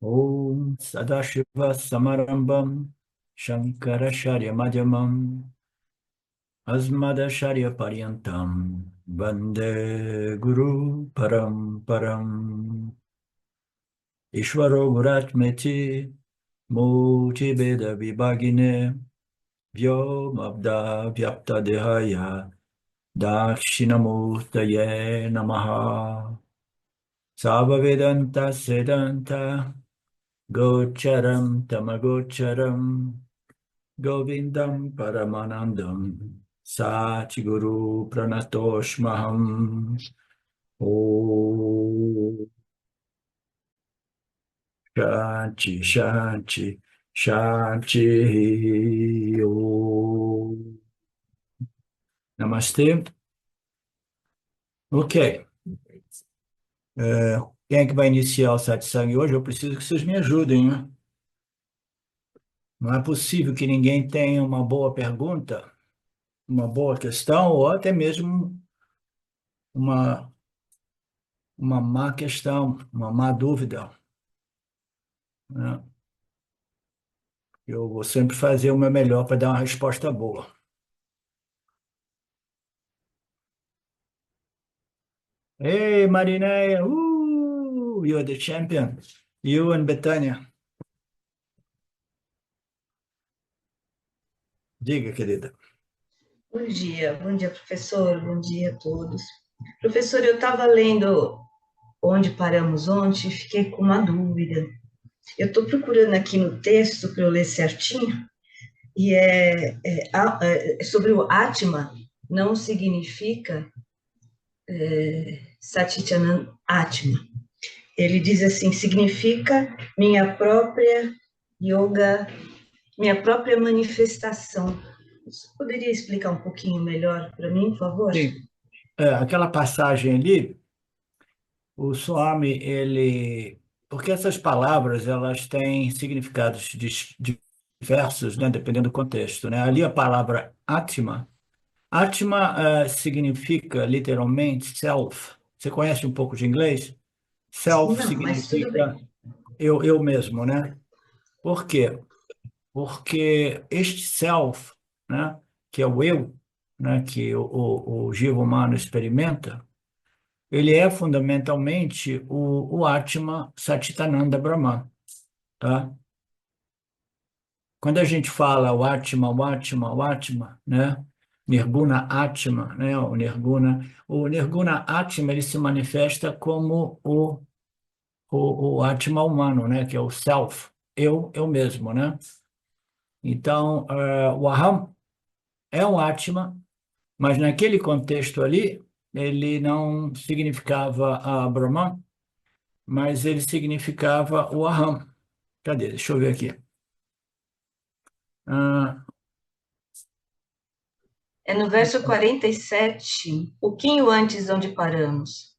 Om Sadashiva Samarambam Shankaracharya Madhyamam Asmadacharya Paryantam Vande Guru Paramparam Ishvaro Guratmeti Murti Veda Vibhagine Vyomabda Vyapta Dehaya Dakshinamurtaye Namaha Sabhavedanta Sedanta Gocharam Tamagocharam Govindam Paramanandam Satguru Pranatoshmaham Om Shanti Shanti Shanti Om Namastê. Ok. Quem é que vai iniciar o satsang hoje? Eu preciso que vocês me ajudem, né? Não é possível que ninguém tenha uma boa pergunta, uma boa questão, ou até mesmo uma, uma má questão, uma má dúvida, né? Eu vou sempre fazer o meu melhor para dar uma resposta boa. Ei, Marineia! You're the champion. You and Betânia. Diga, querida. Bom dia, professor, bom dia a todos. Professor, eu estava lendo onde paramos ontem e fiquei com uma dúvida. Eu estou procurando aqui no texto para eu ler certinho, e sobre o Atma, não significa Satchitananda Atma. Ele diz assim, significa minha própria yoga, minha própria manifestação. Você poderia explicar um pouquinho melhor para mim, por favor? Sim. Aquela passagem ali, o Swami, porque essas palavras, elas têm significados diversos, né, dependendo do contexto, né? Ali a palavra Atma, significa literalmente self. Você conhece um pouco de inglês? Self Não, mas tudo bem. significa eu mesmo, né? Por quê? Porque este self, né, que é o eu, né, que o jiva humano experimenta, ele é fundamentalmente o Atma Satchitananda Brahman, tá? Quando a gente fala o Atma, né? Nirguna Atma, né? O Nirguna Atma, ele se manifesta como o Atma humano, né? Que é o self, eu mesmo, né? Então, o Aham é um Atma, mas naquele contexto ali, ele não significava a Brahman, mas ele significava o Aham. Cadê? Deixa eu ver aqui. Ah, É no verso 47, um pouquinho antes de onde paramos.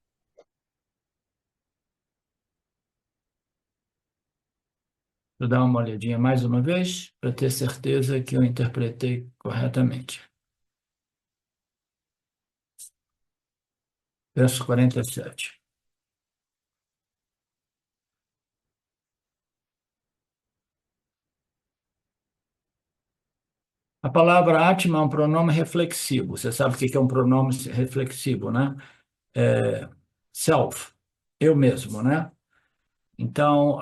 vou dar uma olhadinha mais uma vez, para ter certeza que eu interpretei corretamente. Verso 47. A palavra Atma é um pronome reflexivo. Você sabe o que é um pronome reflexivo, né? Self, eu mesmo, né? Então,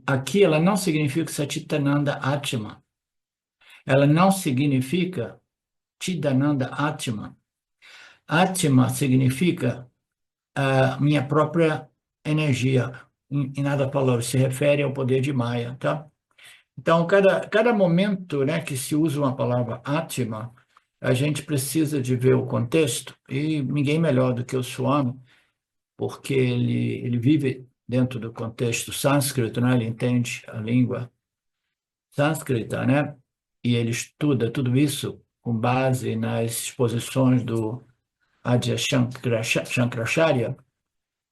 aqui ela não significa Satchitananda Atma. Ela não significa Chidananda Atma. Atma significa minha própria energia. Em nada palavra, se refere ao poder de Maya, tá? Então, cada momento, né, que se usa uma palavra Atma, a gente precisa de ver o contexto, e ninguém melhor do que o Swami, porque ele vive dentro do contexto sânscrito, né? Ele entende a língua sânscrita, né? E ele estuda tudo isso com base nas exposições do Adya Shankaracharya.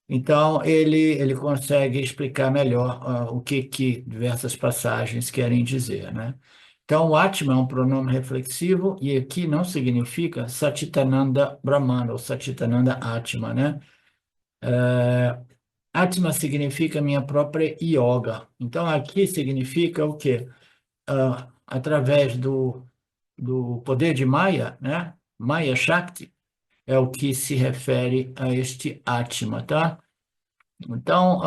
Então, ele consegue explicar melhor o que diversas passagens querem dizer, né? Então, o Atma é um pronome reflexivo e aqui não significa Satchitananda Brahmana ou Satchitananda Atma, né? Atma significa minha própria yoga. Então, aqui significa o quê? Através do poder de Maya, né? Maya Shakti é o que se refere a este Atma, tá? Então,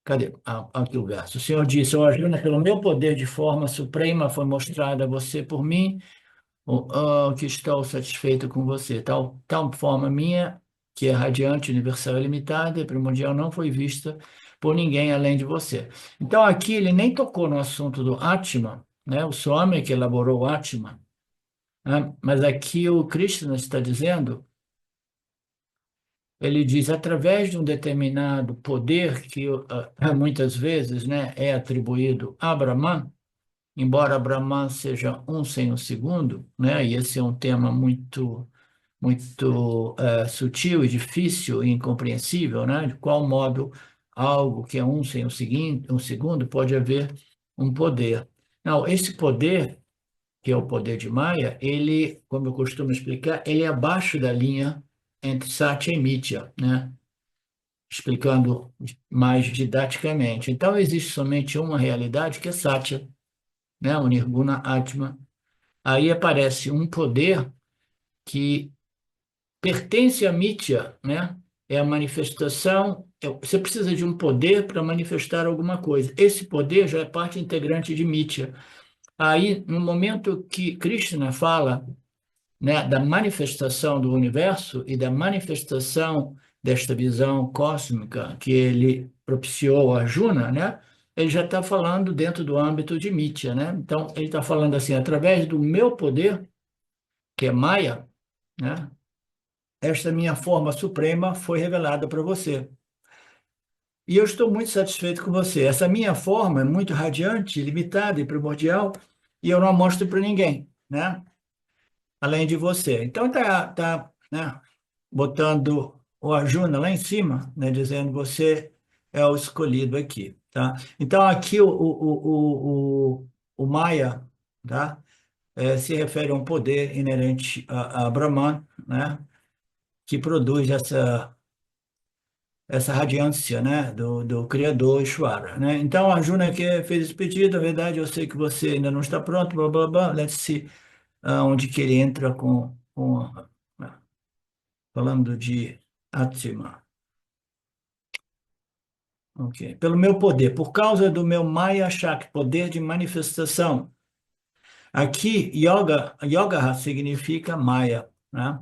cadê? Aqui o verso. O Senhor disse, ó Arjuna, pelo meu poder de forma suprema foi mostrada a você por mim, que estou satisfeito com você. Tal forma minha, que é radiante, universal e limitada, e primordial, não foi vista por ninguém além de você. Então, aqui ele nem tocou no assunto do Atma, né? O Swami que elaborou o Atma, né? Mas aqui o Krishna está dizendo, ele diz, através de um determinado poder que muitas vezes, né, é atribuído a Brahman, embora Brahman seja um sem o segundo, né, e esse é um tema muito sutil e difícil e incompreensível, né, de qual modo algo que é um sem um segundo pode haver um poder. Não, esse poder, que é o poder de Maya, ele, como eu costumo explicar, ele é abaixo da linha entre Satya e Mithya, né? Explicando mais didaticamente. Então, existe somente uma realidade que é Satya, né? O Nirguna Atma. Aí aparece um poder que pertence a Mithya, né? É a manifestação. Você precisa de um poder para manifestar alguma coisa. Esse poder já é parte integrante de Mithya. Aí, no momento que Krishna fala, né, da manifestação do universo e da manifestação desta visão cósmica que ele propiciou a Arjuna, né, ele já está falando dentro do âmbito de Mithya, né? Então, ele está falando assim, através do meu poder, que é Maya, né, esta minha forma suprema foi revelada para você. E eu estou muito satisfeito com você. Essa minha forma é muito radiante, limitada e primordial, e eu não a mostro para ninguém, né? Além de você. Então né, botando o Arjuna lá em cima, né, dizendo você é o escolhido aqui, tá? Então aqui o Maya, tá? Se refere a um poder inerente a Brahman, né, que produz essa radiância, né, do Criador Ishvara, né? Então Arjuna aqui fez esse pedido, na verdade eu sei que você ainda não está pronto, blá blá blá, let's see onde que ele entra falando de Atma. Ok. Pelo meu poder, por causa do meu Maya Shakti, poder de manifestação. Aqui, yoga significa Maya, né?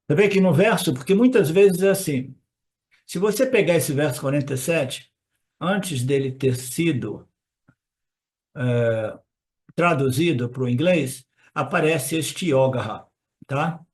Você vê que no verso, porque muitas vezes é assim, se você pegar esse verso 47, antes dele ter sido traduzido para o inglês, aparece este yoga, tá?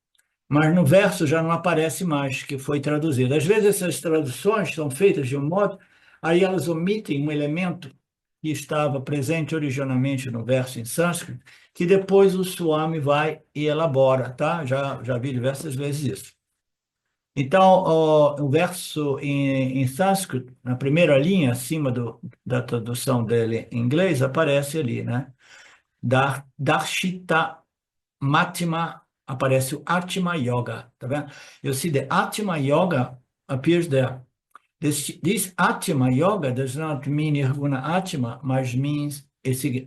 Mas no verso já não aparece mais, que foi traduzido. Às vezes essas traduções são feitas de um modo, aí elas omitem um elemento que estava presente originalmente no verso em sânscrito, que depois o Swami vai e elabora, tá? Já vi diversas vezes isso. Então, o verso em sânscrito, na primeira linha, acima da tradução dele em inglês, aparece ali, né? Darshita Matima, aparece o Atma Yoga, tá vendo? You see, the Atma Yoga appears there. This Atma Yoga does not mean Nirguna Atma, mas means,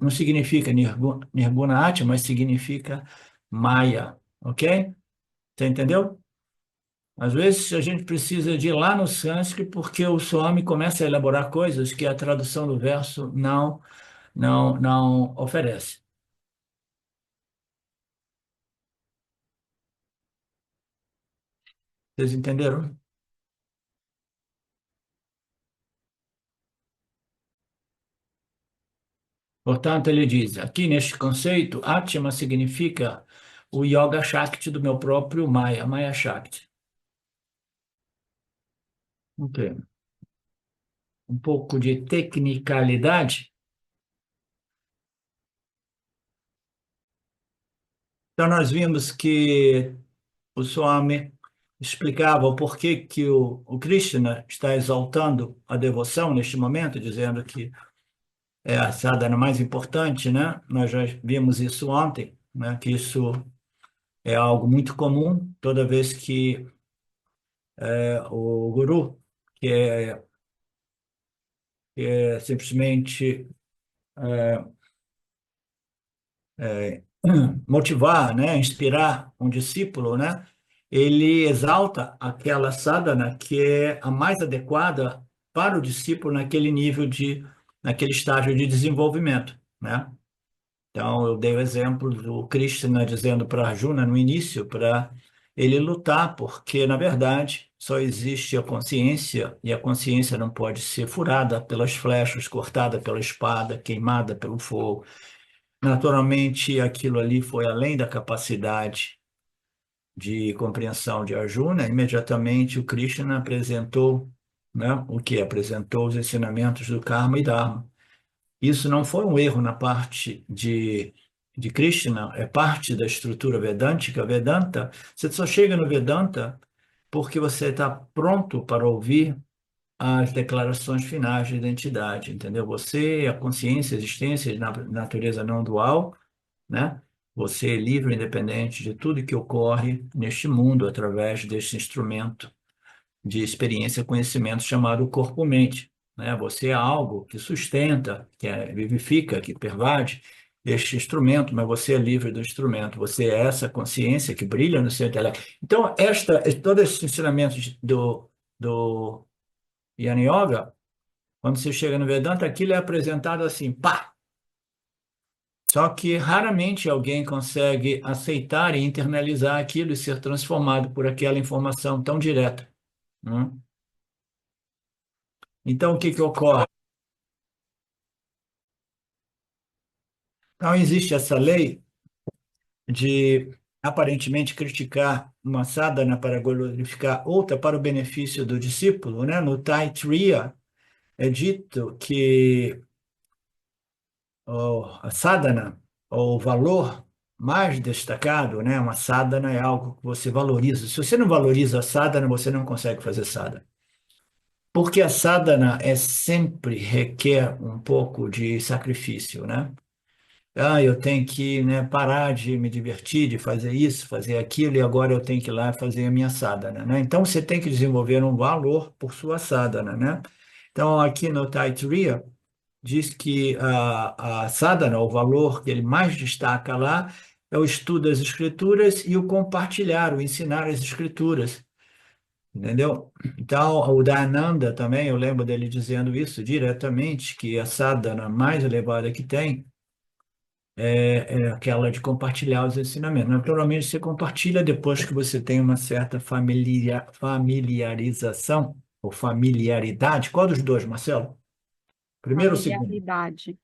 não significa Nirguna Atma, mas significa Maya, ok? Você entendeu? Às vezes a gente precisa de ir lá no sânscrito porque o Swami começa a elaborar coisas que a tradução do verso não oferece. Vocês entenderam? Portanto, ele diz, aqui neste conceito, Atma significa o Yoga Shakti do meu próprio Maya, Maya Shakti. Ok. Um pouco de tecnicalidade. Então, nós vimos que o Swami explicava o porquê que o Krishna está exaltando a devoção neste momento, dizendo que é a sadhana mais importante, né? Nós já vimos isso ontem, né? Que isso é algo muito comum toda vez que o guru, que é simplesmente motivar, né? Inspirar um discípulo, né? Ele exalta aquela sadhana que é a mais adequada para o discípulo naquele nível naquele estágio de desenvolvimento, né? Então, eu dei o exemplo do Krishna dizendo para Arjuna no início para ele lutar, porque, na verdade, só existe a consciência e a consciência não pode ser furada pelas flechas, cortada pela espada, queimada pelo fogo. Naturalmente, aquilo ali foi além da capacidade de compreensão de Arjuna. Imediatamente, o Krishna apresentou, né, o que? Apresentou os ensinamentos do Karma e Dharma. Isso não foi um erro na parte de Krishna, é parte da estrutura vedântica, Vedanta. Você só chega no Vedanta porque você está pronto para ouvir as declarações finais de identidade, entendeu? Você, a consciência, a existência na natureza não dual, né? Você é livre, independente de tudo que ocorre neste mundo através deste instrumento de experiência e conhecimento chamado corpo-mente, né? Você é algo que sustenta, vivifica, que pervade este instrumento, mas você é livre do instrumento. Você é essa consciência que brilha no seu intelecto. Então, todos esses ensinamentos do Yana Yoga, quando você chega no Vedanta, aquilo é apresentado assim, pá! Só que raramente alguém consegue aceitar e internalizar aquilo e ser transformado por aquela informação tão direta, né? Então, o que que ocorre? Então, existe essa lei de aparentemente criticar uma sadhana para glorificar outra para o benefício do discípulo, né? No Taittiriya é dito que a sadhana, ou o valor mais destacado, né? Uma sadhana é algo que você valoriza. Se você não valoriza a sadhana, você não consegue fazer sadhana. Porque a sadhana sempre requer um pouco de sacrifício, né? Eu tenho que, né, parar de me divertir, de fazer isso, fazer aquilo, e agora eu tenho que ir lá fazer a minha sadhana, né? Então, você tem que desenvolver um valor por sua sadhana, né? Então, aqui no Taittiriya, diz que a sadhana, o valor que ele mais destaca lá, é o estudo das escrituras e o compartilhar, o ensinar as escrituras, entendeu? Então, o Dayananda também, eu lembro dele dizendo isso diretamente, que a sadhana mais elevada que tem é aquela de compartilhar os ensinamentos. Naturalmente, você compartilha depois que você tem uma certa familiarização ou familiaridade. Qual dos dois, Marcelo? Primeiro ou segundo? Familiaridade.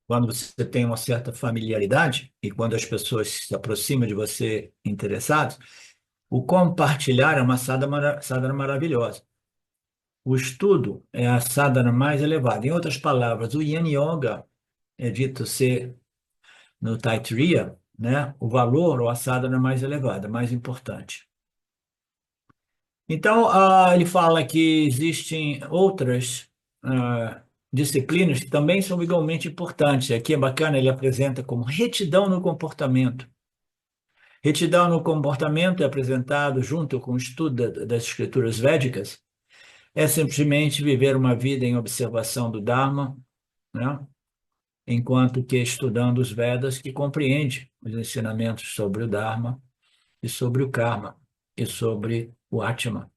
Quando você tem uma certa familiaridade e quando as pessoas se aproximam de você interessados, o compartilhar é uma sadhana maravilhosa. O estudo é a sadhana mais elevada. Em outras palavras, o Yin Yoga é dito ser no Taittiriya, né, o valor ou a sadhana mais elevada, mais importante. Então, ele fala que existem outras disciplinas que também são igualmente importantes. Aqui é bacana, ele apresenta como retidão no comportamento. Retidão no comportamento é apresentado junto com o estudo das escrituras védicas, é simplesmente viver uma vida em observação do Dharma, né? Enquanto que estudando os Vedas, que compreende os ensinamentos sobre o Dharma e sobre o Karma e sobre o Atma,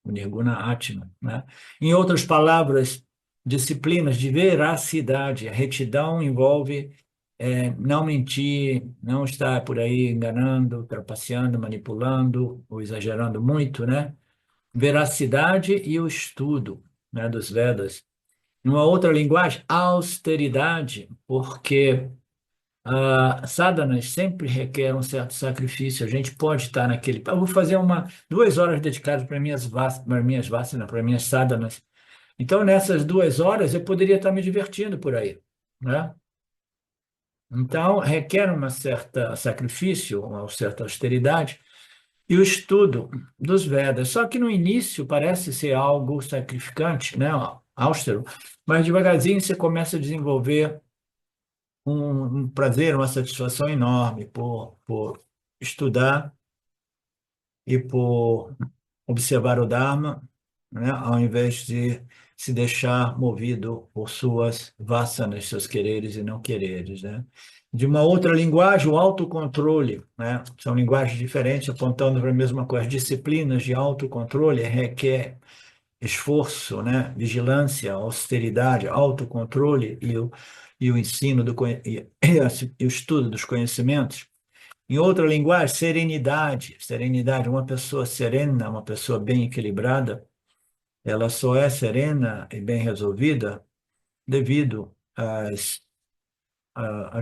o Nirguna Atma, né? Em outras palavras, disciplinas de veracidade. A retidão envolve não mentir, não estar por aí enganando, trapaceando, manipulando ou exagerando muito, né? Veracidade e o estudo, né, dos Vedas. Numa outra linguagem, austeridade, porque sadhanas sempre requer um certo sacrifício. A gente pode estar naquele. Eu vou fazer 2 horas dedicadas para minhas sadhanas. Então, nessas 2 horas, eu poderia estar me divertindo por aí, né? Então, requer uma certa sacrifício, uma certa austeridade, e o estudo dos Vedas. Só que no início parece ser algo sacrificante, né? Austero, mas devagarzinho você começa a desenvolver um prazer, uma satisfação enorme por estudar e por observar o Dharma, né, ao invés de se deixar movido por suas vasanas, seus quereres e não quereres, né? De uma outra linguagem, o autocontrole, né? São linguagens diferentes, apontando para a mesma coisa. Disciplinas de autocontrole requer esforço, né? Vigilância, austeridade, autocontrole e o ensino e o estudo dos conhecimentos. Em outra linguagem, serenidade. Serenidade, uma pessoa serena, uma pessoa bem equilibrada, ela só é serena e bem resolvida devido às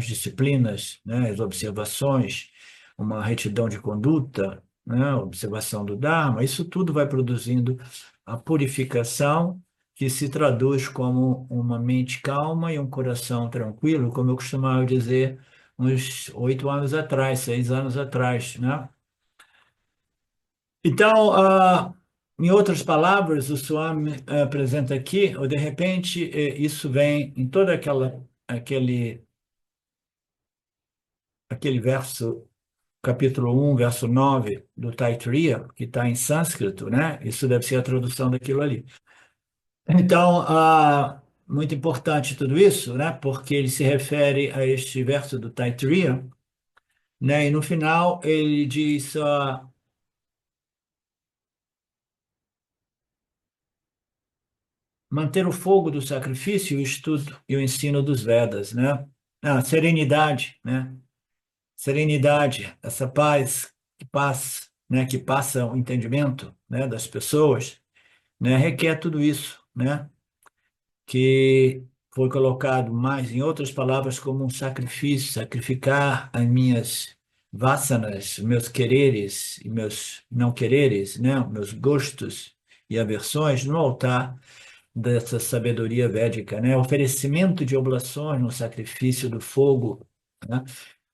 disciplinas, né, às observações, uma retidão de conduta, né, observação do Dharma. Isso tudo vai produzindo a purificação que se traduz como uma mente calma e um coração tranquilo, como eu costumava dizer uns 8 anos atrás, 6 anos atrás, né? Então, em outras palavras, o Swami apresenta aqui, ou de repente, isso vem em toda aquele verso, capítulo 1, verso 9 do Taittiriya, que está em sânscrito, né? Isso deve ser a tradução daquilo ali. Então, muito importante tudo isso, né? Porque ele se refere a este verso do Taittiriya, né? E no final ele diz manter o fogo do sacrifício, o estudo e o ensino dos Vedas, né? Serenidade, né? Serenidade, essa paz, né? Que passa o entendimento, né? Das pessoas, né? Requer tudo isso, né? Que foi colocado mais, em outras palavras, como um sacrifício, sacrificar as minhas vasanas, meus quereres e meus não quereres, né? Meus gostos e aversões no altar dessa sabedoria védica, né? Oferecimento de oblações no sacrifício do fogo, né?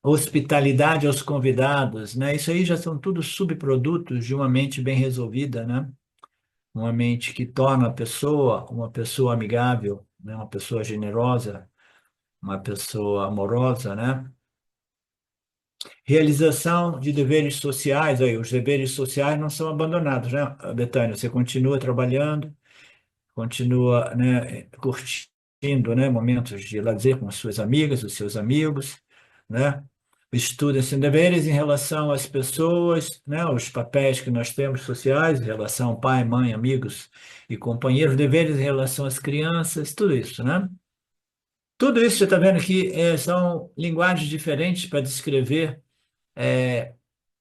Hospitalidade aos convidados, né? Isso aí já são tudo subprodutos de uma mente bem resolvida, né? Uma mente que torna a pessoa uma pessoa amigável, né? Uma pessoa generosa, uma pessoa amorosa, né? Realização de deveres sociais, aí, os deveres sociais não são abandonados, né, Betânia? Você continua trabalhando, continua, né, curtindo, né, momentos de lazer com as suas amigas, os seus amigos, né? Estuda sem deveres em relação às pessoas, né, os papéis que nós temos sociais, em relação ao pai, mãe, amigos e companheiros, deveres em relação às crianças, tudo isso, né? Tudo isso você está vendo aqui são linguagens diferentes para descrever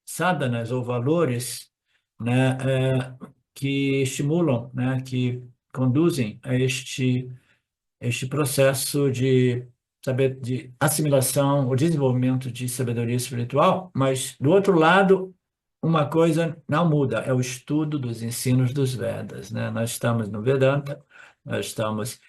sadhanas ou valores, né, que estimulam, né, que conduzem a este processo de saber de assimilação, o desenvolvimento de sabedoria espiritual, mas do outro lado, uma coisa não muda, é o estudo dos ensinos dos Vedas, né? Nós estamos no Vedanta, nós estamos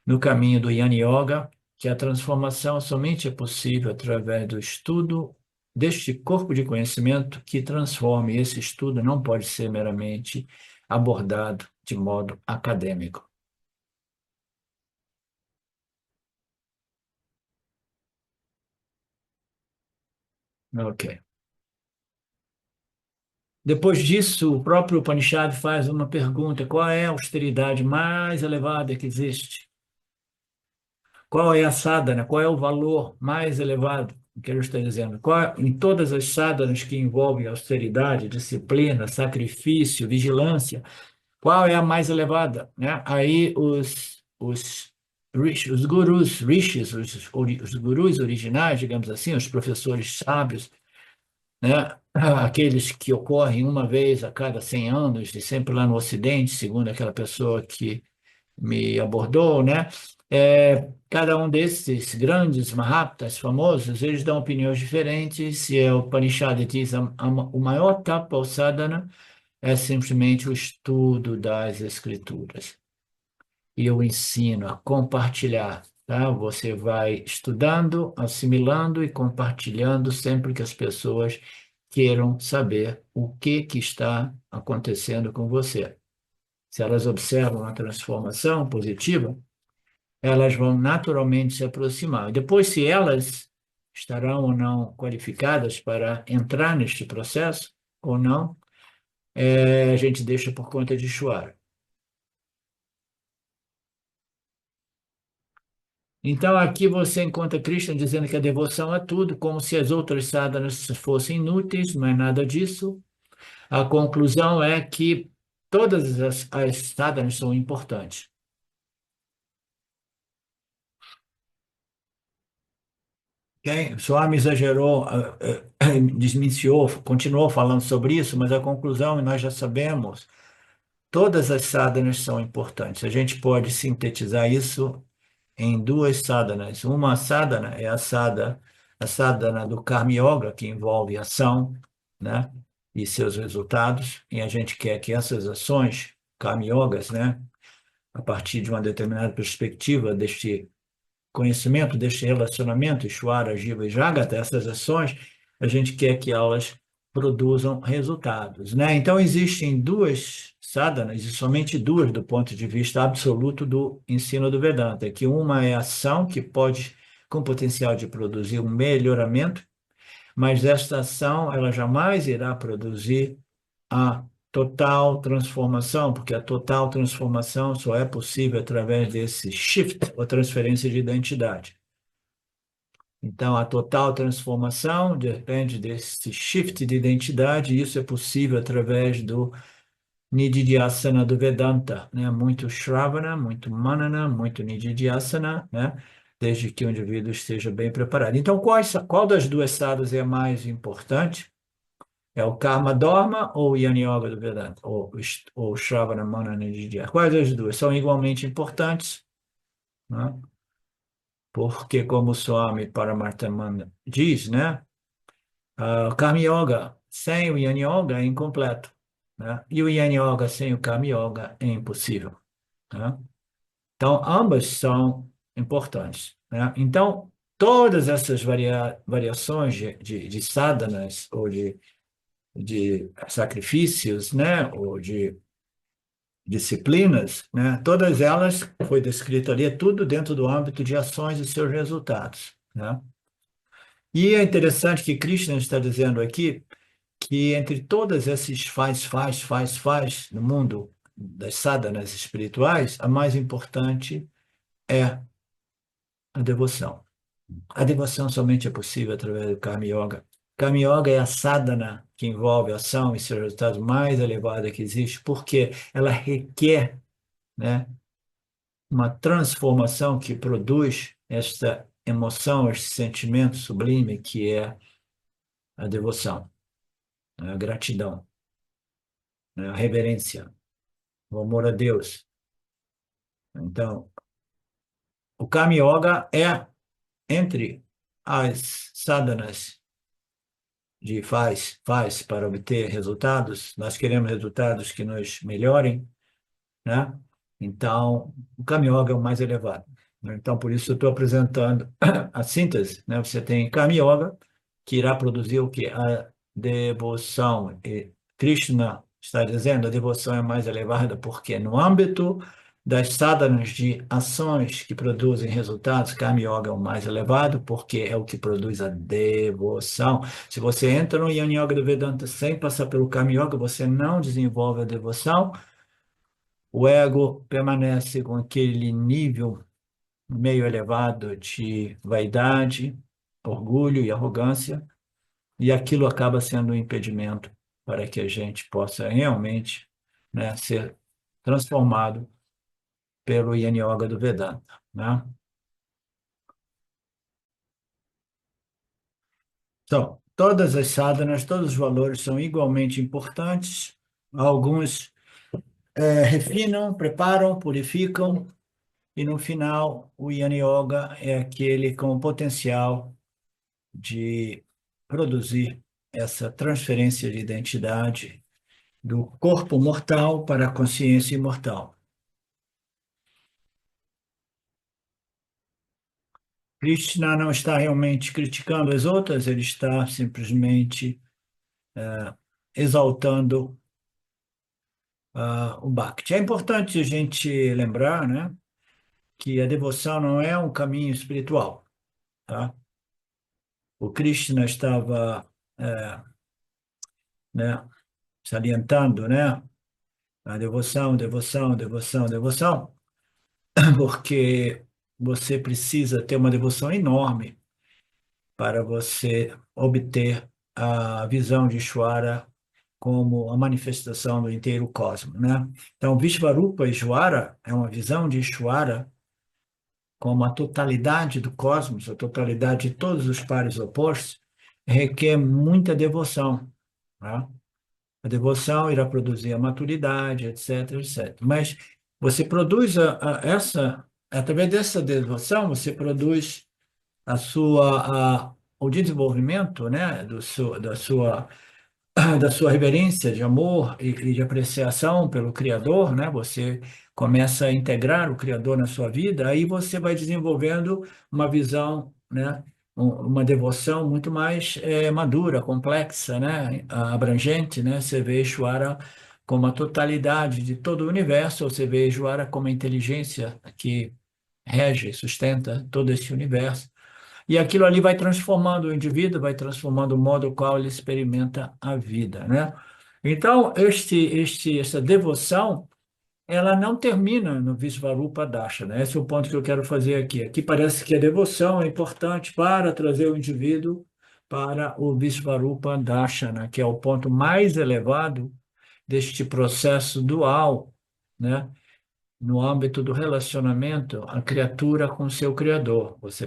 no caminho do Jnana Yoga, que a transformação somente é possível através do estudo deste corpo de conhecimento que transforme. Esse estudo não pode ser meramente abordado de modo acadêmico. Ok. Depois disso, o próprio Upanishad faz uma pergunta: qual é a austeridade mais elevada que existe? Qual é a sadhana? Qual é o valor mais elevado que ele está dizendo? Em todas as sadhanas que envolvem austeridade, disciplina, sacrifício, vigilância, qual é a mais elevada, né? Aí os gurus, rishis, os gurus originais, digamos assim, os professores sábios, né? Aqueles que ocorrem uma vez a cada 100 anos, e sempre lá no Ocidente, segundo aquela pessoa que me abordou, né? Cada um desses grandes Mahatmas famosos, eles dão opiniões diferentes, e o Upanishad diz o maior tapa ou sadhana é simplesmente o estudo das escrituras. E eu ensino a compartilhar, tá? Você vai estudando, assimilando e compartilhando sempre que as pessoas queiram saber o que está acontecendo com você. Se elas observam a transformação positiva, elas vão naturalmente se aproximar. E depois, se elas estarão ou não qualificadas para entrar neste processo ou não, a gente deixa por conta de Shuara. Então, aqui você encontra Krishna dizendo que a devoção é tudo, como se as outras sadhanas fossem inúteis, não é nada disso. A conclusão é que todas as sadhanas são importantes. Okay? Swami exagerou, desminciou, continuou falando sobre isso, mas a conclusão, e nós já sabemos, todas as sadhanas são importantes. A gente pode sintetizar isso em duas sadhanas. Uma sadhana é a sadhana do Karma Yoga, que envolve ação, né, e seus resultados, e a gente quer que essas ações, Karma Yogas, né, a partir de uma determinada perspectiva deste conhecimento, deste relacionamento, Ishvara, Jiva e Jagata, essas ações, a gente quer que elas produzam resultados, né? Então, existem duas sadhanas, e somente duas do ponto de vista absoluto do ensino do Vedanta, que uma é a ação, que pode, com potencial de produzir um melhoramento, mas esta ação, ela jamais irá produzir a total transformação, porque a total transformação só é possível através desse shift, ou transferência de identidade. Então, a total transformação depende desse shift de identidade, e isso é possível através do Nididhyasana do Vedanta, né? Muito Shravana, muito Manana, muito Nididhyasana, né? Desde que o indivíduo esteja bem preparado. Então, qual das duas sadhanas é a mais importante? É o Karma Dharma ou o Yani Yoga do Vedanta? Ou Shravana, Manana e Nididhyasana? Quais das duas? São igualmente importantes, né? Porque, como o Swami Paramarthamana diz, né? O Karma Yoga sem o Yani Yoga é incompleto, né? E o Yani Yoga sem o Karma Yoga é impossível, né? Então, ambas são importantes, né? Então, todas essas variações de sadhanas ou de sacrifícios, né? Ou de disciplinas, né? Todas elas, foi descrito ali, é tudo dentro do âmbito de ações e seus resultados, né? E é interessante que Krishna está dizendo aqui que entre todas esses faz no mundo das sadhanas espirituais, a mais importante é a devoção. A devoção somente é possível através do Karma Yoga. Karma Yoga é a sadhana que envolve a ação e seus resultados mais elevada que existe, porque ela requer, né, uma transformação que produz esta emoção, este sentimento sublime que é a devoção, né, a gratidão, né, a reverência, o amor a Deus. Então, o Karma Yoga é entre as sadhanas de faz para obter resultados, nós queremos resultados que nos melhorem, né? Então, o Karma Yoga é o mais elevado, né? Então, por isso eu estou apresentando a síntese, né? Você tem Karma Yoga, que irá produzir o quê? A devoção. E Krishna está dizendo, a devoção é mais elevada porque no âmbito das sadhanas de ações que produzem resultados, Karma Yoga é o mais elevado porque é o que produz a devoção. Se você entra no Jnana Yoga do Vedanta sem passar pelo Karma Yoga, você não desenvolve a devoção, o ego permanece com aquele nível meio elevado de vaidade, orgulho e arrogância, e aquilo acaba sendo um impedimento para que a gente possa realmente, né, ser transformado pelo Yin Yoga do Vedanta, né? Então, todas as sadhanas, todos os valores são igualmente importantes. Alguns refinam, preparam, purificam, e no final, o Yin Yoga é aquele com o potencial de produzir essa transferência de identidade do corpo mortal para a consciência imortal. Krishna não está realmente criticando as outras, ele está simplesmente exaltando o Bhakti. É importante a gente lembrar, né, que a devoção não é um caminho espiritual, tá? O Krishna estava, né, salientando, né, a devoção, devoção, devoção, devoção, porque você precisa ter uma devoção enorme para você obter a visão de Ishvara como a manifestação do inteiro cosmos, né? Então, Vishvarupa Ishvara é uma visão de Ishvara como a totalidade do cosmos, a totalidade de todos os pares opostos, requer muita devoção, né? A devoção irá produzir a maturidade, etc, etc. Mas você produz através dessa devoção, você produz o desenvolvimento, né, da sua reverência de amor e de apreciação pelo Criador, né? Você começa a integrar o Criador na sua vida, aí você vai desenvolvendo uma visão, né? Uma devoção muito mais madura, complexa, né? Abrangente, né? Você vê Ishvara como a totalidade de todo o universo, ou você vê Ishvara como a inteligência que rege, sustenta todo esse universo. E aquilo ali vai transformando o indivíduo, vai transformando o modo qual ele experimenta a vida, né? Então, essa devoção, ela não termina no Visvarupa Darshana, né? Esse é o ponto que eu quero fazer aqui. Aqui parece que a devoção é importante para trazer o indivíduo para o Visvarupa Darshana, que é o ponto mais elevado deste processo dual, né? No âmbito do relacionamento, a criatura com seu Criador. Você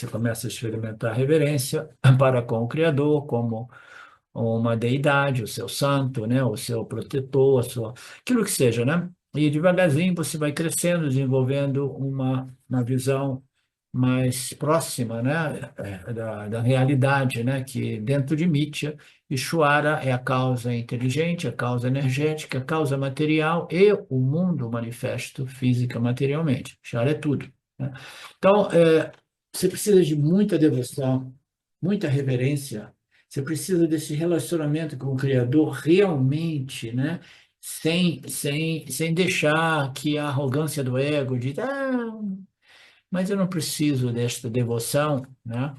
começa a experimentar reverência para com o Criador, como uma deidade, o seu santo, né, o seu protetor, aquilo que seja, né? E devagarzinho você vai crescendo, desenvolvendo uma visão mais próxima, né, da realidade, né, que dentro de Mitya, Ishvara é a causa inteligente, a causa energética, a causa material e o mundo manifesto física materialmente. Ishvara é tudo, né? Então, você precisa de muita devoção, muita reverência, você precisa desse relacionamento com o Criador realmente, né? Sem deixar que a arrogância do ego diz, mas eu não preciso desta devoção, né?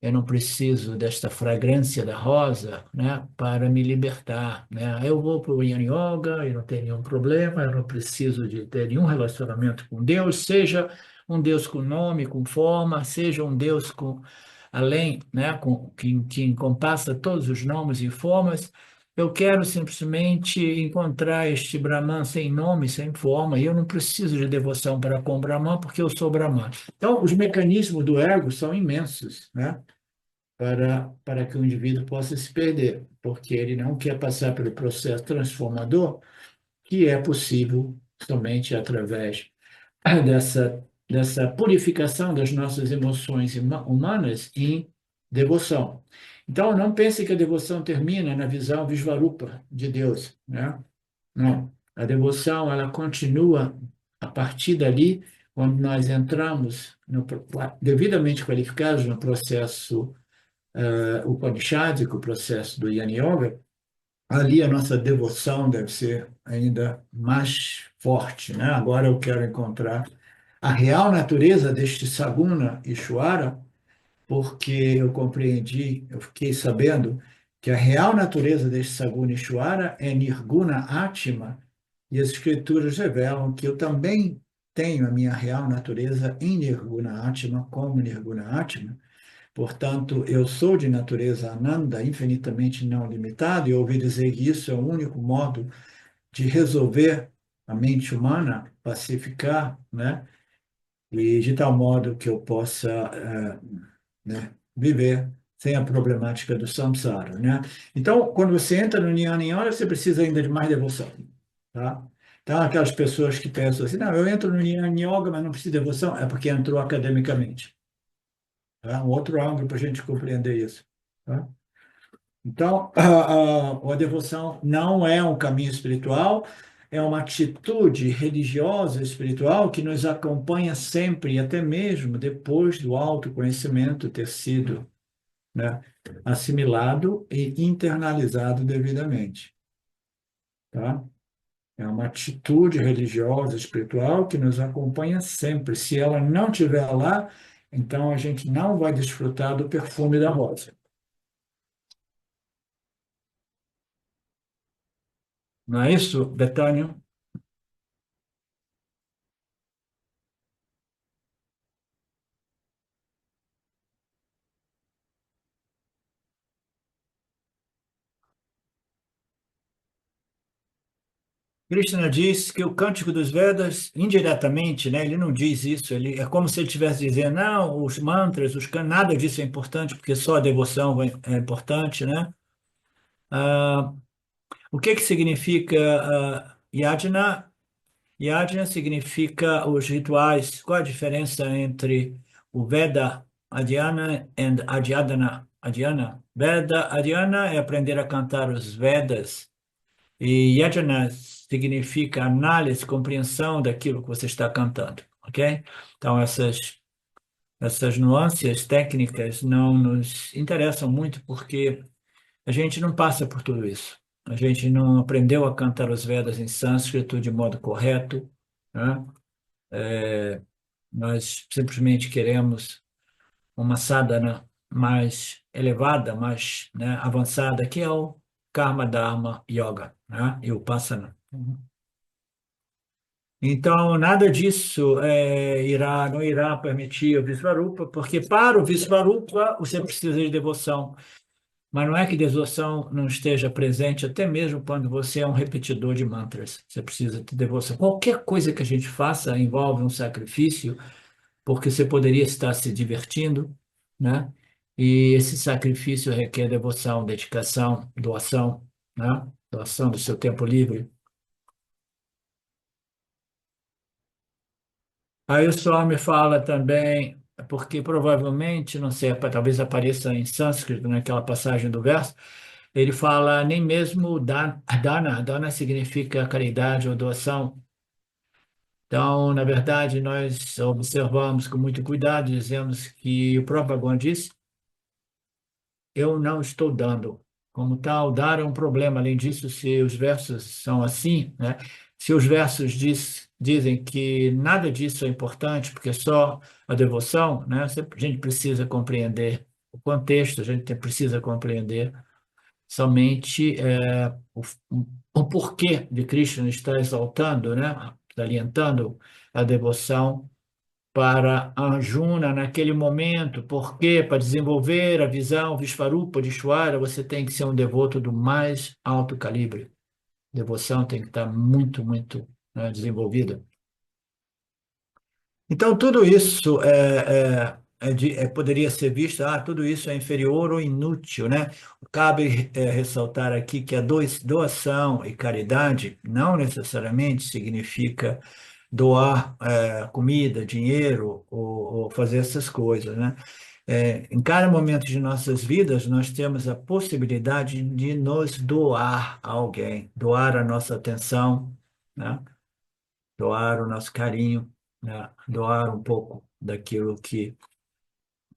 Eu não preciso desta fragrância da rosa, né, para me libertar, né? Eu vou para o Yin Yoga, eu não tenho nenhum problema, eu não preciso de ter nenhum relacionamento com Deus, seja um Deus com nome, com forma, seja um Deus com além, né, que encompassa todos os nomes e formas. Eu quero simplesmente encontrar este Brahman sem nome, sem forma, e eu não preciso de devoção para com Brahman, porque eu sou Brahman. Então, os mecanismos do ego são imensos, né? Para que o indivíduo possa se perder, porque ele não quer passar pelo processo transformador que é possível somente através dessa purificação das nossas emoções humanas em devoção. Então, não pense que a devoção termina na visão Visvarupa de Deus, né? Não. A devoção, ela continua a partir dali, quando nós entramos devidamente qualificados no processo Upanishádico, o processo do Yana Yoga, ali a nossa devoção deve ser ainda mais forte, né? Agora eu quero encontrar a real natureza deste Saguna Ishvara, porque eu compreendi, eu fiquei sabendo que a real natureza deste Saguna Ishvara é Nirguna Atma, e as escrituras revelam que eu também tenho a minha real natureza em Nirguna Atma, como Nirguna Atma. Portanto, eu sou de natureza Ananda, infinitamente não limitado, e ouvi dizer que isso é o único modo de resolver a mente humana, pacificar, né? E de tal modo que eu possa, né, viver sem a problemática do samsara, né? Então, quando você entra no Jnana Yoga, você precisa ainda de mais devoção, tá? Então, aquelas pessoas que pensam assim, não, eu entro no Jnana Yoga, mas não preciso de devoção, é porque entrou academicamente. Tá? Um outro ângulo para a gente compreender isso. Tá? Então, a devoção não é um caminho espiritual, é uma atitude religiosa espiritual que nos acompanha sempre, até mesmo depois do autoconhecimento ter sido né, assimilado e internalizado devidamente, tá? É uma atitude religiosa, espiritual que nos acompanha sempre. Se ela não estiver lá, então a gente não vai desfrutar do perfume da rosa. Não é isso, Betânio? Krishna diz que o Cântico dos Vedas, indiretamente, né, ele não diz isso, ele, é como se ele estivesse dizendo, não, os mantras, nada disso é importante, porque só a devoção é importante, né? Ah, o que que significa yajna? Yajna significa os rituais. Qual a diferença entre o Veda, Adhyana e Adhyadana? Adhyana. Veda, Adhyana é aprender a cantar os Vedas. E yajna significa análise, compreensão daquilo que você está cantando, ok? Então, essas nuances técnicas não nos interessam muito porque a gente não passa por tudo isso. A gente não aprendeu a cantar os Vedas em sânscrito de modo correto, né? Nós simplesmente queremos uma sadhana mais elevada, mais, né, avançada, que é o Karma Dharma Yoga, né? E o Upasana. Então, nada disso não irá permitir o Visvarupa, porque para o Visvarupa você precisa de devoção. Mas não é que devoção não esteja presente, até mesmo quando você é um repetidor de mantras. Você precisa de devoção. Qualquer coisa que a gente faça envolve um sacrifício, porque você poderia estar se divertindo, né? E esse sacrifício requer devoção, dedicação, doação, né? Doação do seu tempo livre. Aí o Swami fala também, porque provavelmente, não sei, talvez apareça em sânscrito, naquela passagem do verso, ele fala nem mesmo dana, dana significa caridade ou doação. Então, na verdade, nós observamos com muito cuidado, dizemos que o próprio Bhagavan diz, eu não estou dando. Como tal, dar é um problema. Além disso, se os versos são assim, né? Se os versos dizem que nada disso é importante, porque só a devoção, né? A gente precisa compreender o contexto, a gente precisa compreender somente o porquê de Krishna estar exaltando, né? Salientando a devoção para Arjuna naquele momento, porque para desenvolver a visão Vishvarupa de Ishvara, você tem que ser um devoto do mais alto calibre. Devoção tem que estar muito, muito, né, desenvolvida. Então, tudo isso poderia ser visto, tudo isso é inferior ou inútil, né? Cabe ressaltar aqui que a doação e caridade não necessariamente significa doar comida, dinheiro ou fazer essas coisas, né? Em cada momento de nossas vidas, nós temos a possibilidade de nos doar a alguém, doar a nossa atenção, né? Doar o nosso carinho, né? Doar um pouco daquilo que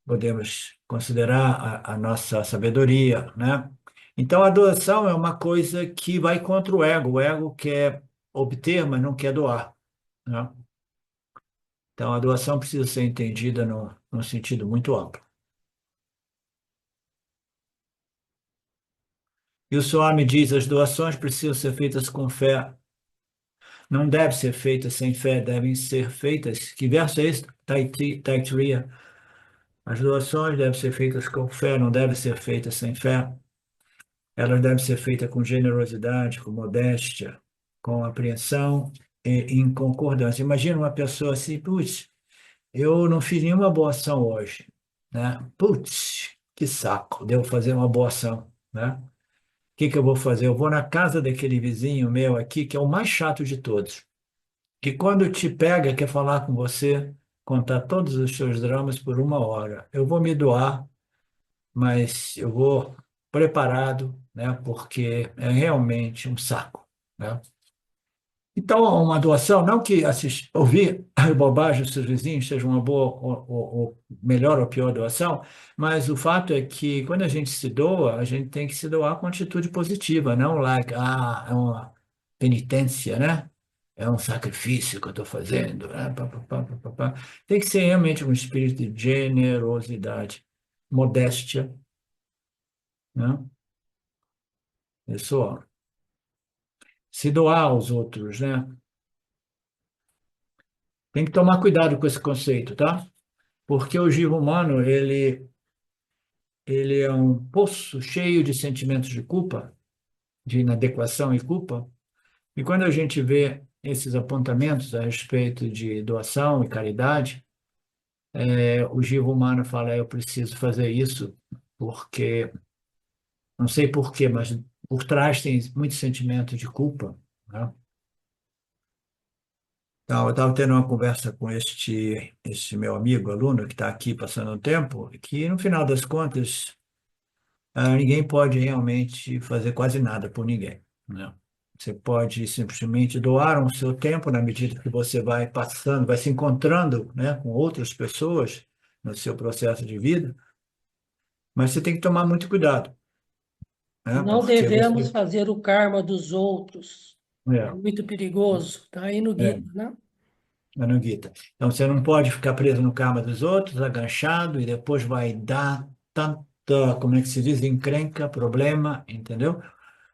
podemos considerar a nossa sabedoria, né? Então, a doação é uma coisa que vai contra o ego. O ego quer obter, mas não quer doar, né? Então, a doação precisa ser entendida num sentido muito amplo. E o Swami diz, as doações precisam ser feitas com fé. Não devem ser feitas sem fé, devem ser feitas. Que verso é esse? Taittiriya. As doações devem ser feitas com fé, não devem ser feitas sem fé. Elas devem ser feitas com generosidade, com modéstia, com apreensão e em concordância. Imagina uma pessoa assim, putz, eu não fiz nenhuma boa ação hoje, né? Putz, que saco, devo fazer uma boa ação, né? O que que eu vou fazer? Eu vou na casa daquele vizinho meu aqui, que é o mais chato de todos, que quando te pega, quer falar com você, contar todos os seus dramas por uma hora. Eu vou me doar, mas eu vou preparado, né? Porque é realmente um saco, né? Então, uma doação, não que ouvir bobagem dos seus vizinhos seja uma boa, ou melhor ou pior doação, mas o fato é que quando a gente se doa, a gente tem que se doar com atitude positiva, não like, é uma penitência, né? É um sacrifício que eu estou fazendo, né? Pá, pá, pá, pá, pá, pá. Tem que ser realmente um espírito de generosidade, modéstia, né? Isso, ó, se doar aos outros, né? Tem que tomar cuidado com esse conceito, tá? Porque o giro humano, ele é um poço cheio de sentimentos de culpa, de inadequação e culpa, e quando a gente vê esses apontamentos a respeito de doação e caridade, o giro humano fala, eu preciso fazer isso porque, não sei por quê, mas por trás tem muito sentimento de culpa, né? Então, eu estava tendo uma conversa com este meu amigo, aluno, que está aqui passando um tempo, que no final das contas, ninguém pode realmente fazer quase nada por ninguém, né? Você pode simplesmente doar o seu tempo na medida que você vai passando, vai se encontrando, né, com outras pessoas no seu processo de vida, mas você tem que tomar muito cuidado, né, Não porque devemos você... fazer o karma dos outros. É É, muito perigoso. Está aí no é, Gita, né? é no Gita. Então, você não pode ficar preso no karma dos outros, aganchado, e depois vai dar tanta, como é que se diz, encrenca, problema, entendeu?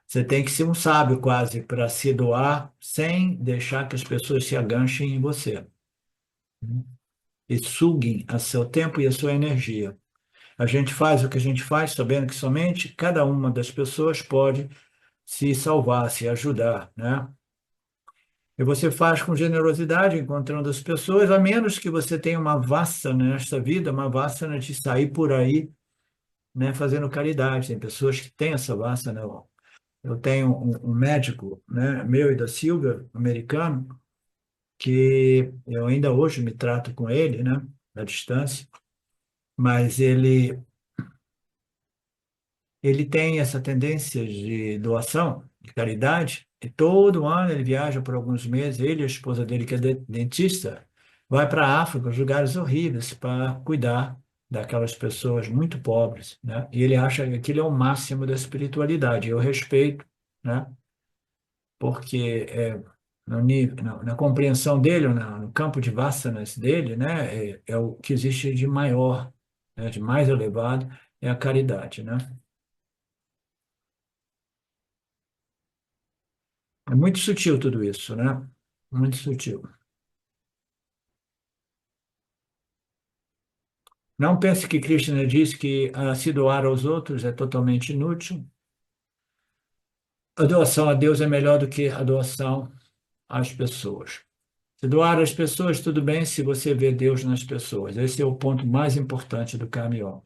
Você tem que ser um sábio quase para se doar sem deixar que as pessoas se aganchem em você, né? E suguem a seu tempo e a sua energia. A gente faz o que a gente faz sabendo que somente cada uma das pessoas pode se salvar, se ajudar, né? E você faz com generosidade, encontrando as pessoas, a menos que você tenha uma vassana nesta vida, uma vassana de sair por aí, né, fazendo caridade. Tem pessoas que têm essa vassana. Eu tenho um médico, né, meu e da Silvia, americano, que eu ainda hoje me trato com ele, né, à distância, mas ele tem essa tendência de doação, de caridade, e todo ano ele viaja por alguns meses, ele e a esposa dele, que é dentista, vai para a África, lugares horríveis, para cuidar daquelas pessoas muito pobres, né? E ele acha que aquilo é o máximo da espiritualidade. Eu respeito, né? Porque no nível, na compreensão dele, no campo de vassanas dele, né, é o que existe de maior, né, de mais elevado, é a caridade, né? É muito sutil tudo isso, né? Muito sutil. Não pense que Krishna diz que se doar aos outros é totalmente inútil. A doação a Deus é melhor do que a doação às pessoas. Se doar às pessoas, tudo bem se você vê Deus nas pessoas. Esse é o ponto mais importante do caminho.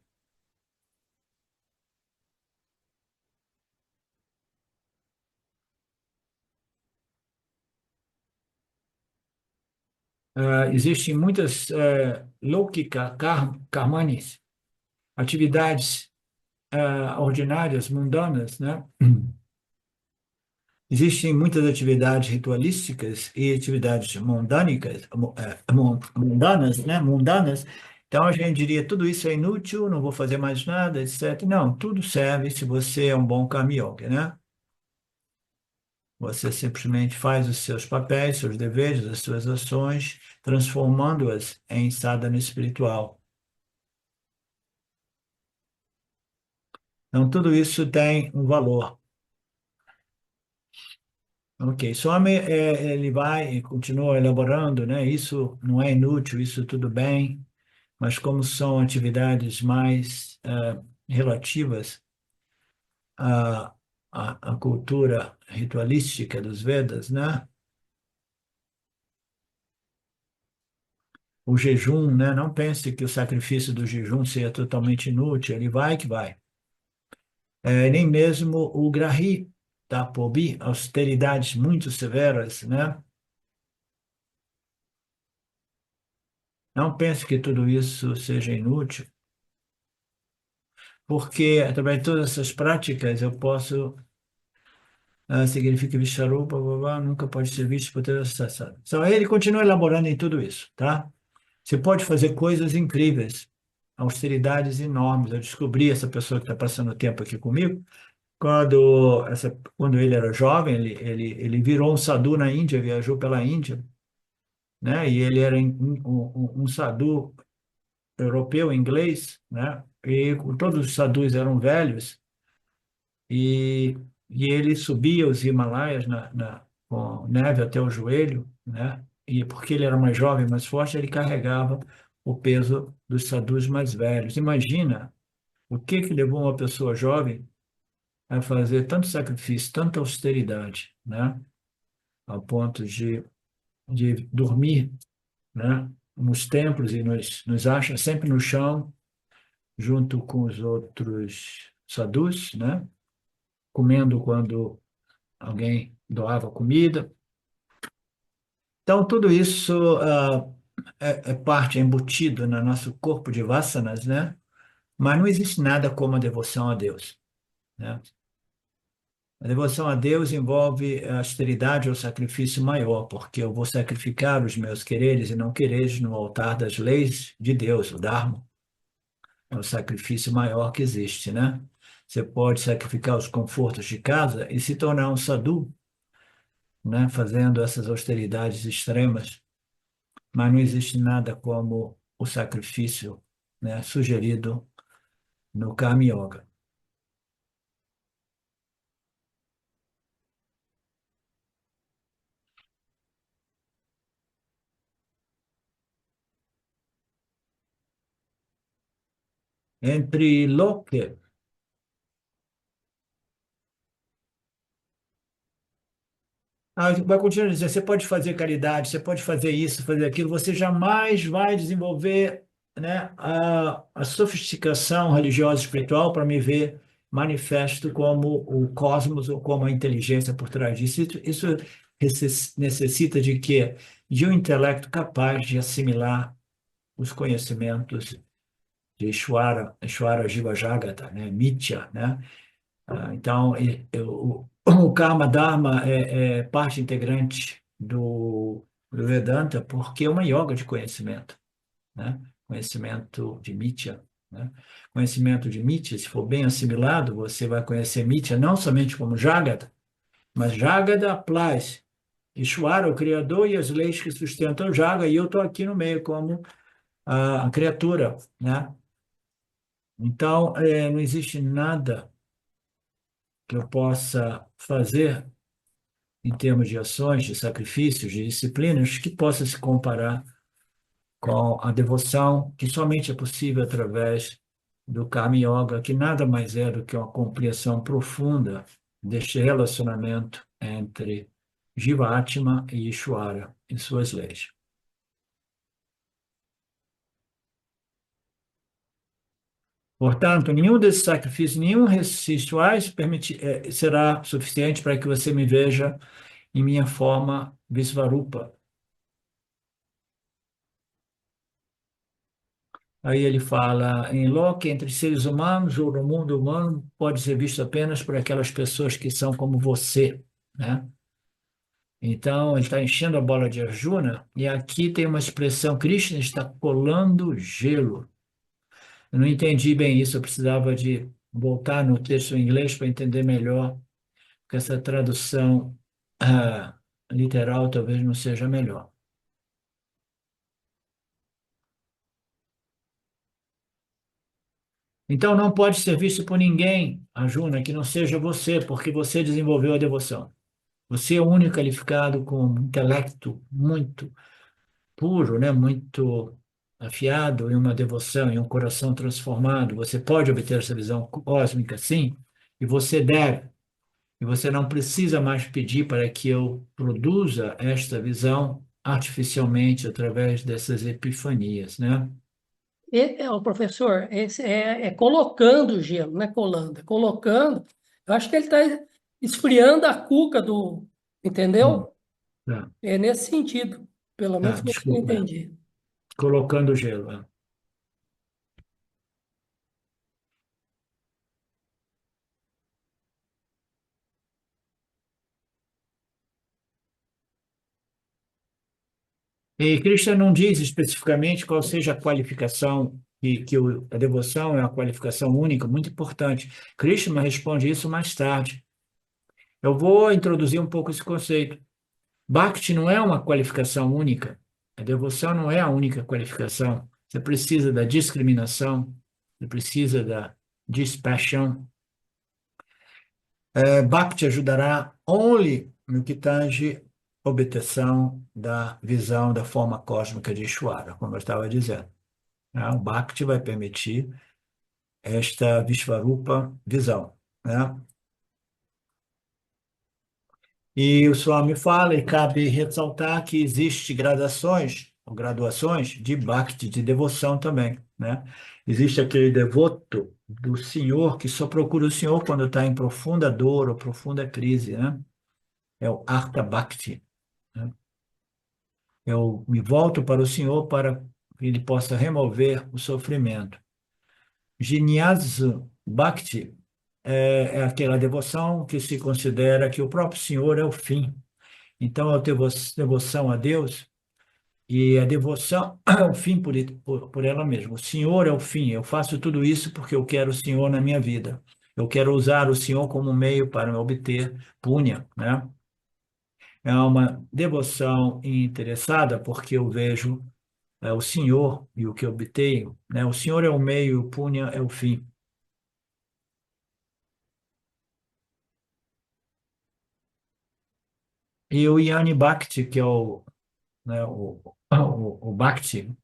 Existem muitas laukika karmanis, atividades ordinárias, mundanas, né? Existem muitas atividades ritualísticas e atividades mundânicas, mundanas, né? Mundanas. Então a gente diria tudo isso é inútil, não vou fazer mais nada, etc. Não, tudo serve se você é um bom kami-yogi, né? Você simplesmente faz os seus papéis, seus deveres, as suas ações, transformando-as em sadhana espiritual. Então, tudo isso tem um valor. Ok, Swami, ele vai e continua elaborando, né? Isso não é inútil, isso tudo bem, mas como são atividades mais relativas à, à cultura ritualística dos Vedas, né? O jejum, né? Não pense que o sacrifício do jejum seja totalmente inútil, ele vai que vai. Nem mesmo o grahi tapobi, austeridades muito severas, né? Não pense que tudo isso seja inútil, porque através de todas essas práticas eu posso significa Vishvarupa, blá, blá, blá, nunca pode ser visto por ter acessado. Então, aí ele continua elaborando em tudo isso, tá? Você pode fazer coisas incríveis, austeridades enormes. Eu descobri essa pessoa que está passando tempo aqui comigo, quando ele era jovem, ele virou um sadhu na Índia, viajou pela Índia, né? E ele era um sadhu europeu, inglês, né? E todos os sadhus eram velhos, e, e ele subia os Himalaias com neve até o joelho, né? E porque ele era mais jovem, mais forte, ele carregava o peso dos sadhus mais velhos. Imagina o que que levou uma pessoa jovem a fazer tanto sacrifício, tanta austeridade, né? Ao ponto de dormir, né? Nos templos e nos acha sempre no chão, junto com os outros sadhus, né? Comendo quando alguém doava comida. Então, tudo isso é parte, é embutido no nosso corpo de vasanas, né? Mas não existe nada como a devoção a Deus, né? A devoção a Deus envolve a austeridade ou sacrifício maior, porque eu vou sacrificar os meus quereres e não quereres no altar das leis de Deus, o Dharma. É o sacrifício maior que existe, né? Você pode sacrificar os confortos de casa e se tornar um sadhu, né? Fazendo essas austeridades extremas, mas não existe nada como o sacrifício, né? Sugerido no Karma Yoga. Entre Loke. Vai continuar dizendo, você pode fazer caridade, você pode fazer isso, fazer aquilo, você jamais vai desenvolver, né, a sofisticação religiosa e espiritual para me ver manifesto como o cosmos ou como a inteligência por trás disso. Isso necessita de quê? De um intelecto capaz de assimilar os conhecimentos de Ishvara Jiva Jagata, né, Mithya, né? Então, o Karma Dharma é parte integrante do Vedanta porque é uma yoga de conhecimento, né? Conhecimento de Mithya, né? Conhecimento de Mithya, se for bem assimilado, você vai conhecer Mithya não somente como Jagata, mas Jagata plus Ishvara, o Criador, e as leis que sustentam o Jaga, e eu estou aqui no meio como a criatura, né? Então, não existe nada que eu possa fazer em termos de ações, de sacrifícios, de disciplinas, que possa se comparar com a devoção que somente é possível através do Karma Yoga, que nada mais é do que uma compreensão profunda deste relacionamento entre Jivatma e Ishvara e suas leis. Portanto, nenhum desses sacrifícios, nenhum desses rituais será suficiente para que você me veja em minha forma Visvarupa. Aí ele fala, em Locke, entre seres humanos ou no mundo humano, pode ser visto apenas por aquelas pessoas que são como você, né? Então, ele está enchendo a bola de Arjuna, e aqui tem uma expressão, Krishna está colando gelo. Eu não entendi bem isso, eu precisava de voltar no texto em inglês para entender melhor, porque essa tradução literal talvez não seja melhor. Então, não pode ser visto por ninguém, Arjuna, que não seja você, porque você desenvolveu a devoção. Você é o único qualificado com um intelecto muito puro, né? Muito afiado e uma devoção e um coração transformado. Você pode obter essa visão cósmica, sim, e você deve. E você não precisa mais pedir para que eu produza esta visão artificialmente através dessas epifanias, né? O professor, esse é colocando o gelo, não é colando, é colocando. Eu acho que ele está esfriando a cuca do, Hum, entendeu? tá, É nesse sentido, pelo menos tá, foi isso que eu desculpa. entendi. Colocando gelo. E Krishna não diz especificamente qual seja a qualificação, a devoção é uma qualificação única, muito importante. Krishna responde isso mais tarde. Eu vou introduzir um pouco esse conceito. Bhakti não é uma qualificação única. A devoção não é a única qualificação. Você precisa da discriminação, você precisa da dispassion. Bhakti ajudará only no que tange obtenção da visão da forma cósmica de Ishvara, como eu estava dizendo. O Bhakti vai permitir esta Vishvarupa visão, né? E o Swami fala, e cabe ressaltar que existe gradações ou graduações de Bhakti, de devoção também, né? Existe aquele devoto do Senhor que só procura o Senhor quando está em profunda dor ou profunda crise, né? É o Artha Bhakti, né? Eu me volto para o Senhor para que Ele possa remover o sofrimento. Jnana Bhakti é aquela devoção que se considera que o próprio Senhor é o fim. Então, a devoção a Deus, e a devoção é o fim por ela mesma. O Senhor é o fim. Eu faço tudo isso porque eu quero o Senhor na minha vida. Eu quero usar o Senhor como meio para obter punha, né? É uma devoção interessada porque eu vejo o Senhor e o que eu obtenho, né? O Senhor é o meio, o punha é o fim. E o Yani Bhakti, que é o Bhakti,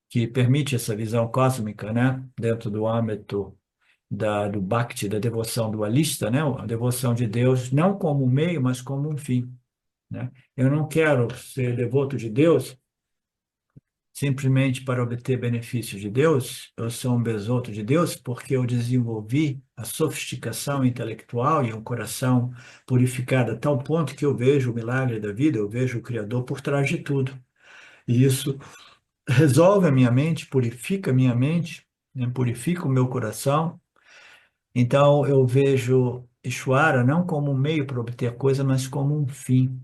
que permite essa visão cósmica, né? Dentro do âmbito do Bhakti, da devoção dualista, né? A devoção de Deus, não como um meio, mas como um fim, né? Eu não quero ser devoto de Deus simplesmente para obter benefícios de Deus, eu sou um besouro de Deus porque eu desenvolvi a sofisticação intelectual e um coração purificado a tal ponto que eu vejo o milagre da vida, eu vejo o Criador por trás de tudo. E isso resolve a minha mente, purifica a minha mente, né? Purifica o meu coração. Então eu vejo Ishvara não como um meio para obter coisa, mas como um fim.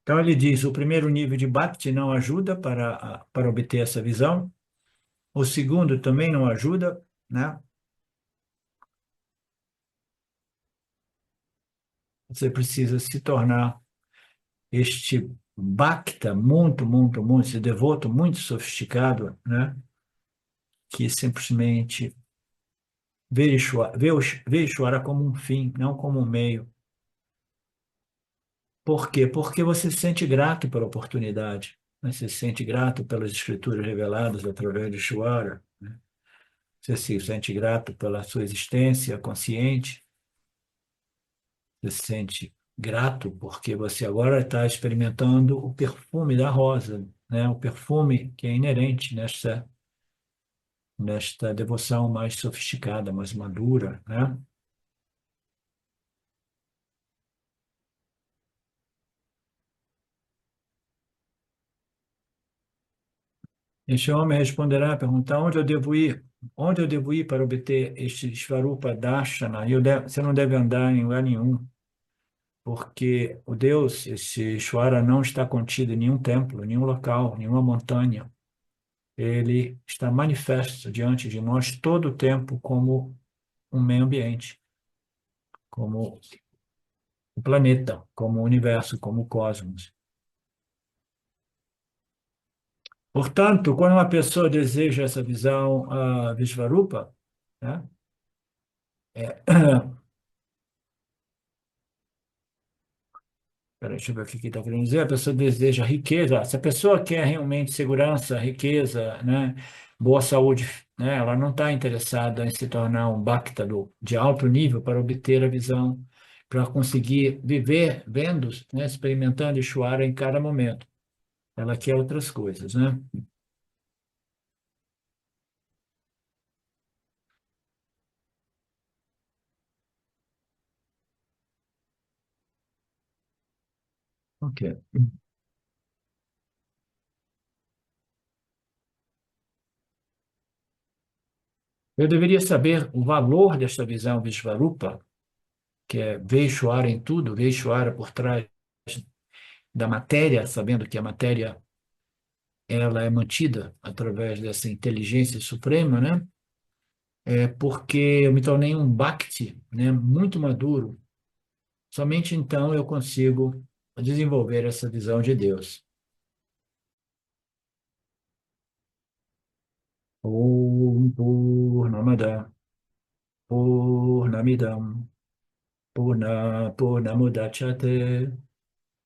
Então ele diz, o primeiro nível de Bhakti não ajuda para obter essa visão. O segundo também não ajuda, né? Você precisa se tornar este bhakta muito, muito, muito, esse devoto muito sofisticado, né? Que simplesmente vê Ishvara como um fim, não como um meio. Por quê? Porque você se sente grato pela oportunidade, né? Você se sente grato pelas escrituras reveladas através de Ishvara, né? Você se sente grato pela sua existência consciente. Você se sente grato porque você agora está experimentando o perfume da rosa, né? O perfume que é inerente nesta devoção mais sofisticada, mais madura, né? Este homem responderá, perguntar onde eu devo ir? Onde eu devo ir para obter este Svarupa Darshana? Você não deve andar em lugar nenhum, porque o Deus, esse Ishvara, não está contido em nenhum templo, nenhum local, nenhuma montanha. Ele está manifesto diante de nós todo o tempo como um meio ambiente, como o planeta, como o universo, como o cosmos. Portanto, quando uma pessoa deseja essa visão Vishvarupa, né, é, peraí, deixa eu ver o que está querendo dizer. A pessoa deseja riqueza. Se a pessoa quer realmente segurança, riqueza, né, boa saúde, né, ela não está interessada em se tornar um bhakta de alto nível para obter a visão, para conseguir viver vendo, né, experimentando Ishvara em cada momento. Ela quer outras coisas, né? Ok. Eu deveria saber o valor desta visão Vishvarupa que é Veishwara em tudo, Veishwara por trás da matéria, sabendo que a matéria ela é mantida através dessa inteligência suprema, né? É porque eu me tornei um bhakti, né? Muito maduro. Somente então eu consigo desenvolver essa visão de Deus. Om Purnamada Purnamidam Purnamudachyate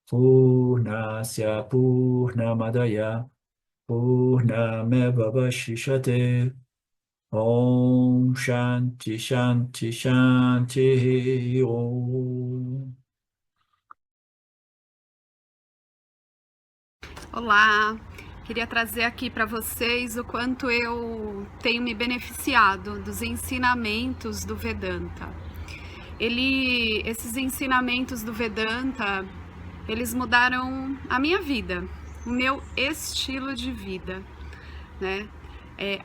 Purnasya Purnamadaya Purnamevavashishate Om Shanti Shanti Shanti Om. Olá, queria trazer aqui para vocês o quanto eu tenho me beneficiado dos ensinamentos do Vedanta. Esses ensinamentos do Vedanta, eles mudaram a minha vida, o meu estilo de vida, né?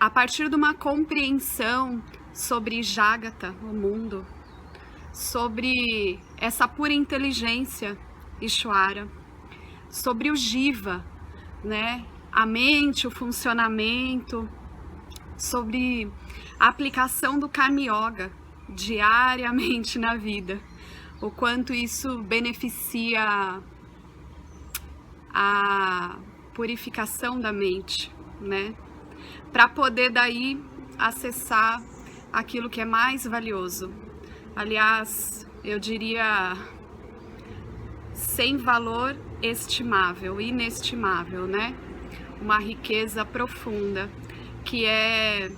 A partir de uma compreensão sobre Jagata, o mundo, sobre essa pura inteligência, Ishvara, sobre o Jiva, né? A mente, o funcionamento, sobre a aplicação do Karma Yoga diariamente na vida, o quanto isso beneficia a purificação da mente, né? Para poder daí acessar aquilo que é mais valioso. Aliás, eu diria sem valor estimável, inestimável, né? Uma riqueza profunda, que é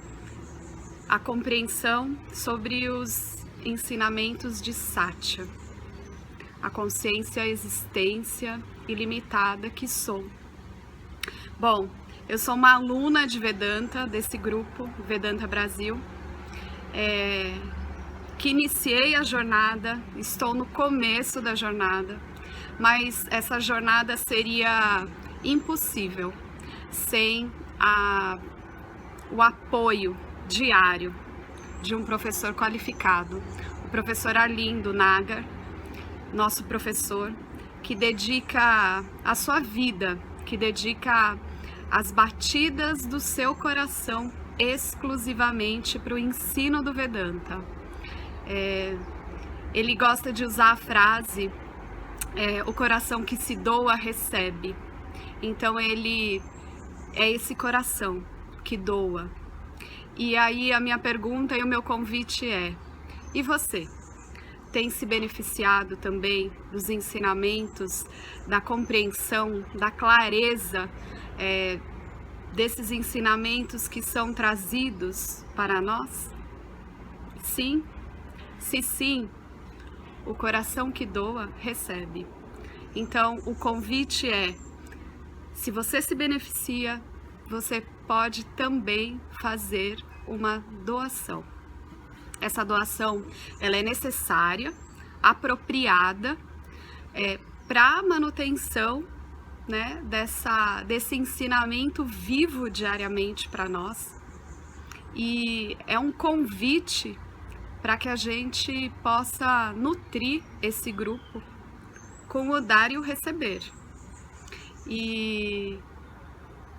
a compreensão sobre os ensinamentos de Satya, a consciência, a existência ilimitada que sou. Bom, eu sou uma aluna de Vedanta, desse grupo Vedanta Brasil, que iniciei a jornada, estou no começo da jornada, mas essa jornada seria impossível sem o apoio diário de um professor qualificado, o professor Arlindo Nagar, nosso professor, que dedica a sua vida, que dedica as batidas do seu coração exclusivamente para o ensino do Vedanta. Ele gosta de usar a frase o coração que se doa recebe. Então ele é esse coração que doa. E aí a minha pergunta e o meu convite é: e você? Tem se beneficiado também dos ensinamentos, da compreensão, da clareza desses ensinamentos que são trazidos para nós? Sim? Se sim, o coração que doa recebe. Então o convite é: se você se beneficia, você pode também fazer uma doação. Essa doação ela é necessária, apropriada para a manutenção, né, desse ensinamento vivo diariamente para nós. E é um convite para que a gente possa nutrir esse grupo com o dar e o receber. E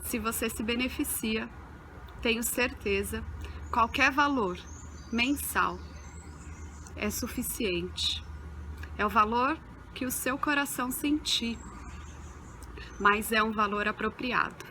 se você se beneficia, tenho certeza, qualquer valor mensal é suficiente. É o valor que o seu coração sentir, mas é um valor apropriado.